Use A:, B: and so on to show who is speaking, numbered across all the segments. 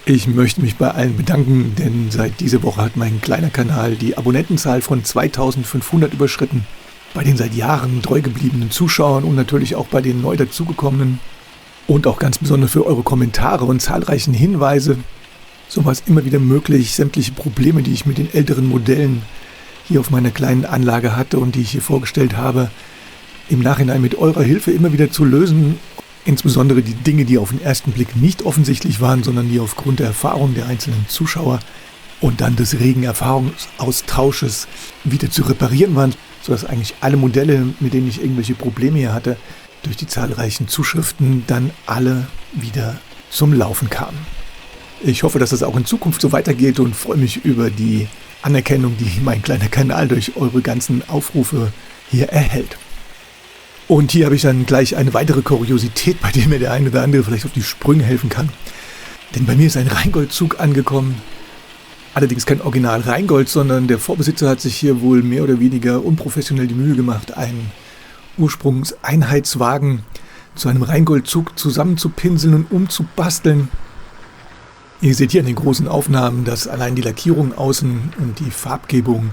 A: Ich möchte mich bei allen bedanken, denn seit dieser Woche hat mein kleiner Kanal die Abonnentenzahl von 2500 überschritten. Bei den seit Jahren treu gebliebenen Zuschauern und natürlich auch bei den neu dazugekommenen. Und auch ganz besonders für eure Kommentare und zahlreichen Hinweise. So war es immer wieder möglich, sämtliche Probleme, die ich mit den älteren Modellen hier auf meiner kleinen Anlage hatte und die ich hier vorgestellt habe, im Nachhinein mit eurer Hilfe immer wieder zu lösen. Insbesondere die Dinge, die auf den ersten Blick nicht offensichtlich waren, sondern die aufgrund der Erfahrung der einzelnen Zuschauer und dann des regen Erfahrungsaustausches wieder zu reparieren waren, sodass eigentlich alle Modelle, mit denen ich irgendwelche Probleme hier hatte, durch die zahlreichen Zuschriften dann alle wieder zum Laufen kamen. Ich hoffe, dass das auch in Zukunft so weitergeht und freue mich über die Anerkennung, die mein kleiner Kanal durch eure ganzen Aufrufe hier erhält. Und hier habe ich dann gleich eine weitere Kuriosität, bei der mir der eine oder andere vielleicht auf die Sprünge helfen kann. Denn bei mir ist ein Rheingold-Zug angekommen. Allerdings kein Original Rheingold, sondern der Vorbesitzer hat sich hier wohl mehr oder weniger unprofessionell die Mühe gemacht, einen Ursprungseinheitswagen zu einem Rheingold-Zug zusammenzupinseln und umzubasteln. Ihr seht hier in den großen Aufnahmen, dass allein die Lackierung außen und die Farbgebung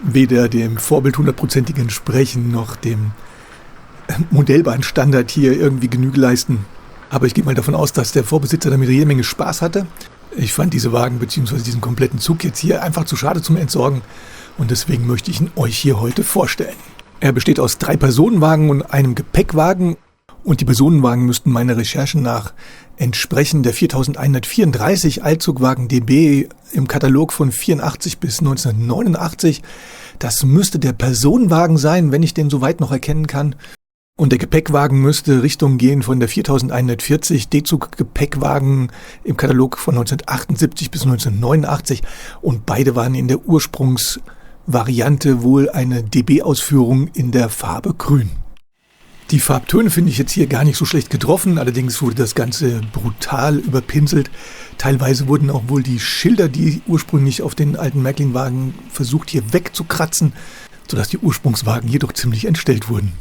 A: weder dem Vorbild hundertprozentig entsprechen, noch dem Modellbahnstandard hier irgendwie Genüge leisten. Aber ich gehe mal davon aus, dass der Vorbesitzer damit jede Menge Spaß hatte. Ich fand diese Wagen bzw. diesen kompletten Zug jetzt hier einfach zu schade zum Entsorgen und deswegen möchte ich ihn euch hier heute vorstellen. Er besteht aus 3 Personenwagen und einem Gepäckwagen und die Personenwagen müssten meiner Recherchen nach entsprechen der 4134 Allzugwagen DB im Katalog von 84 bis 1989. Das müsste der Personenwagen sein, wenn ich den soweit noch erkennen kann. Und der Gepäckwagen müsste Richtung gehen von der 4140 D-Zug Gepäckwagen im Katalog von 1978 bis 1989. Und beide waren in der Ursprungsvariante wohl eine DB-Ausführung in der Farbe Grün. Die Farbtöne finde ich jetzt hier gar nicht so schlecht getroffen, allerdings wurde das Ganze brutal überpinselt. Teilweise wurden auch wohl die Schilder, die ursprünglich auf den alten Märklin-Wagen versucht hier wegzukratzen, sodass die Ursprungswagen jedoch ziemlich entstellt wurden.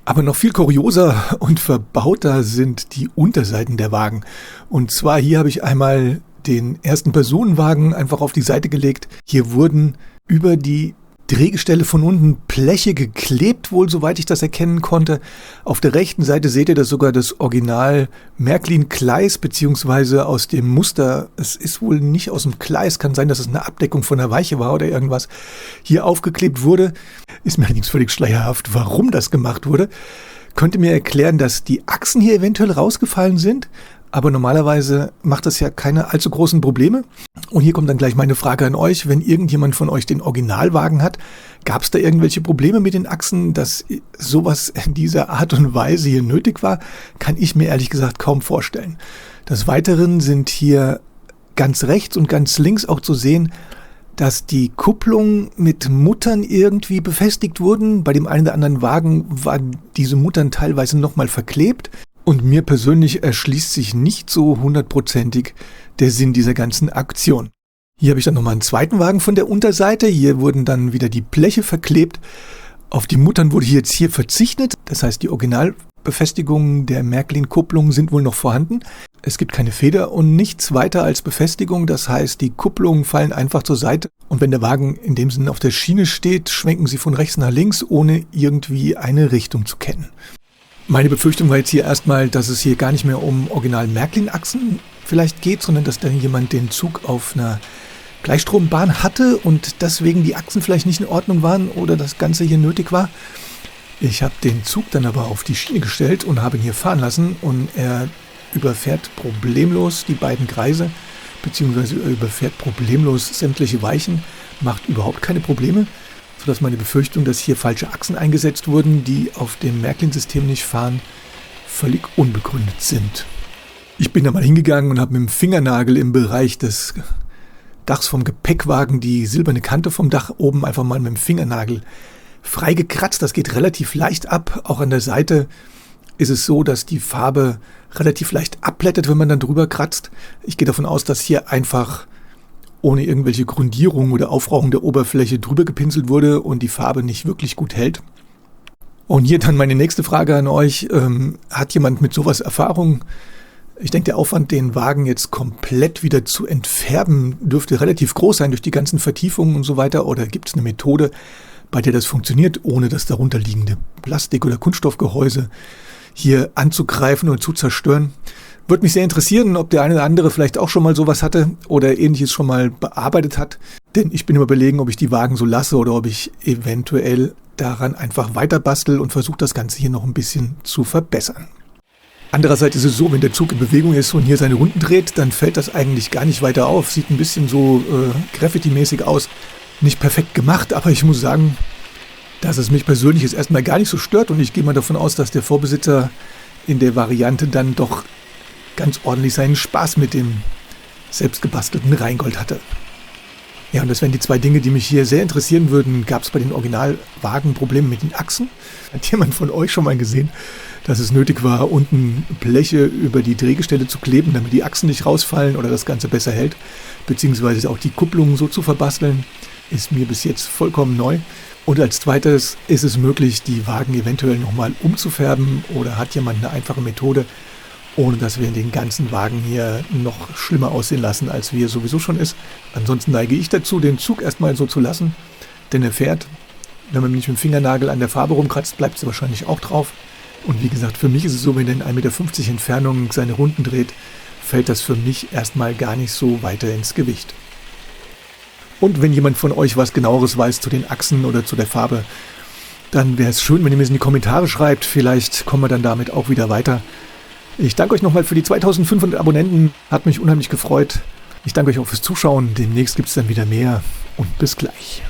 A: Aber noch viel kurioser und verbauter sind die Unterseiten der Wagen. Und zwar hier habe ich einmal den ersten Personenwagen einfach auf die Seite gelegt. Hier wurden über die Drehgestelle von unten Bleche geklebt, wohl soweit ich das erkennen konnte. Auf der rechten Seite seht ihr das sogar das Original Märklin-Gleis, beziehungsweise aus dem Muster. Es ist wohl nicht aus dem Gleis, kann sein, dass es eine Abdeckung von der Weiche war oder irgendwas. Hier aufgeklebt wurde, ist mir allerdings völlig schleierhaft, warum das gemacht wurde. Könnte mir erklären, dass die Achsen hier eventuell rausgefallen sind, aber normalerweise macht das ja keine allzu großen Probleme. Und hier kommt dann gleich meine Frage an euch. Wenn irgendjemand von euch den Originalwagen hat, gab es da irgendwelche Probleme mit den Achsen, dass sowas in dieser Art und Weise hier nötig war? Kann ich mir ehrlich gesagt kaum vorstellen. Des Weiteren sind hier ganz rechts und ganz links auch zu sehen, dass die Kupplungen mit Muttern irgendwie befestigt wurden. Bei dem einen oder anderen Wagen waren diese Muttern teilweise nochmal verklebt. Und mir persönlich erschließt sich nicht so hundertprozentig der Sinn dieser ganzen Aktion. Hier habe ich dann nochmal einen zweiten Wagen von der Unterseite. Hier wurden dann wieder die Bleche verklebt. Auf die Muttern wurde jetzt hier verzichtet. Das heißt, die Originalbefestigungen der Märklin-Kupplungen sind wohl noch vorhanden. Es gibt keine Feder und nichts weiter als Befestigung. Das heißt, die Kupplungen fallen einfach zur Seite. Und wenn der Wagen in dem Sinne auf der Schiene steht, schwenken sie von rechts nach links, ohne irgendwie eine Richtung zu kennen. Meine Befürchtung war jetzt hier erstmal, dass es hier gar nicht mehr um Original-Märklin-Achsen vielleicht geht, sondern dass dann jemand den Zug auf einer Gleichstrombahn hatte und deswegen die Achsen vielleicht nicht in Ordnung waren oder das Ganze hier nötig war. Ich habe den Zug dann aber auf die Schiene gestellt und habe ihn hier fahren lassen und er überfährt problemlos die beiden Kreise, beziehungsweise überfährt problemlos sämtliche Weichen, macht überhaupt keine Probleme, sodass meine Befürchtung, dass hier falsche Achsen eingesetzt wurden, die auf dem Märklin-System nicht fahren, völlig unbegründet sind. Ich bin da mal hingegangen und habe mit dem Fingernagel im Bereich des Dachs vom Gepäckwagen die silberne Kante vom Dach oben einfach mal mit dem Fingernagel freigekratzt. Das geht relativ leicht ab. Auch an der Seite ist es so, dass die Farbe relativ leicht abblättert, wenn man dann drüber kratzt. Ich gehe davon aus, dass hier einfach ohne irgendwelche Grundierung oder Aufrauung der Oberfläche drüber gepinselt wurde und die Farbe nicht wirklich gut hält. Und hier dann meine nächste Frage an euch. Hat jemand mit sowas Erfahrung? Ich denke, der Aufwand, den Wagen jetzt komplett wieder zu entfärben, dürfte relativ groß sein durch die ganzen Vertiefungen und so weiter. Oder gibt es eine Methode, bei der das funktioniert, ohne das darunterliegende Plastik- oder Kunststoffgehäuse hier anzugreifen und zu zerstören? Würde mich sehr interessieren, ob der eine oder andere vielleicht auch schon mal sowas hatte oder Ähnliches schon mal bearbeitet hat. Denn ich bin immer überlegen, ob ich die Wagen so lasse oder ob ich eventuell daran einfach weiter bastel und versuche, das Ganze hier noch ein bisschen zu verbessern. Andererseits ist es so, wenn der Zug in Bewegung ist und hier seine Runden dreht, dann fällt das eigentlich gar nicht weiter auf. Sieht ein bisschen so Graffiti-mäßig aus. Nicht perfekt gemacht, aber ich muss sagen, dass es mich persönlich jetzt erstmal gar nicht so stört. Und ich gehe mal davon aus, dass der Vorbesitzer in der Variante dann doch ganz ordentlich seinen Spaß mit dem selbstgebastelten Rheingold hatte. Ja, und das wären die zwei Dinge, die mich hier sehr interessieren würden. Gab es bei den Originalwagen Probleme mit den Achsen? Hat jemand von euch schon mal gesehen, dass es nötig war, unten Bleche über die Drehgestelle zu kleben, damit die Achsen nicht rausfallen oder das Ganze besser hält, beziehungsweise auch die Kupplungen so zu verbasteln, ist mir bis jetzt vollkommen neu. Und als zweites, ist es möglich, die Wagen eventuell nochmal umzufärben oder hat jemand eine einfache Methode, ohne dass wir den ganzen Wagen hier noch schlimmer aussehen lassen, als wie er sowieso schon ist. Ansonsten neige ich dazu, den Zug erstmal so zu lassen, denn er fährt. Wenn man nicht mit dem Fingernagel an der Farbe rumkratzt, bleibt sie wahrscheinlich auch drauf. Und wie gesagt, für mich ist es so, wenn er in 1,50 Meter Entfernung seine Runden dreht, fällt das für mich erstmal gar nicht so weiter ins Gewicht. Und wenn jemand von euch was Genaueres weiß zu den Achsen oder zu der Farbe, dann wäre es schön, wenn ihr mir es in die Kommentare schreibt. Vielleicht kommen wir dann damit auch wieder weiter. Ich danke euch nochmal für die 2500 Abonnenten. Hat mich unheimlich gefreut. Ich danke euch auch fürs Zuschauen. Demnächst gibt es dann wieder mehr. Und bis gleich.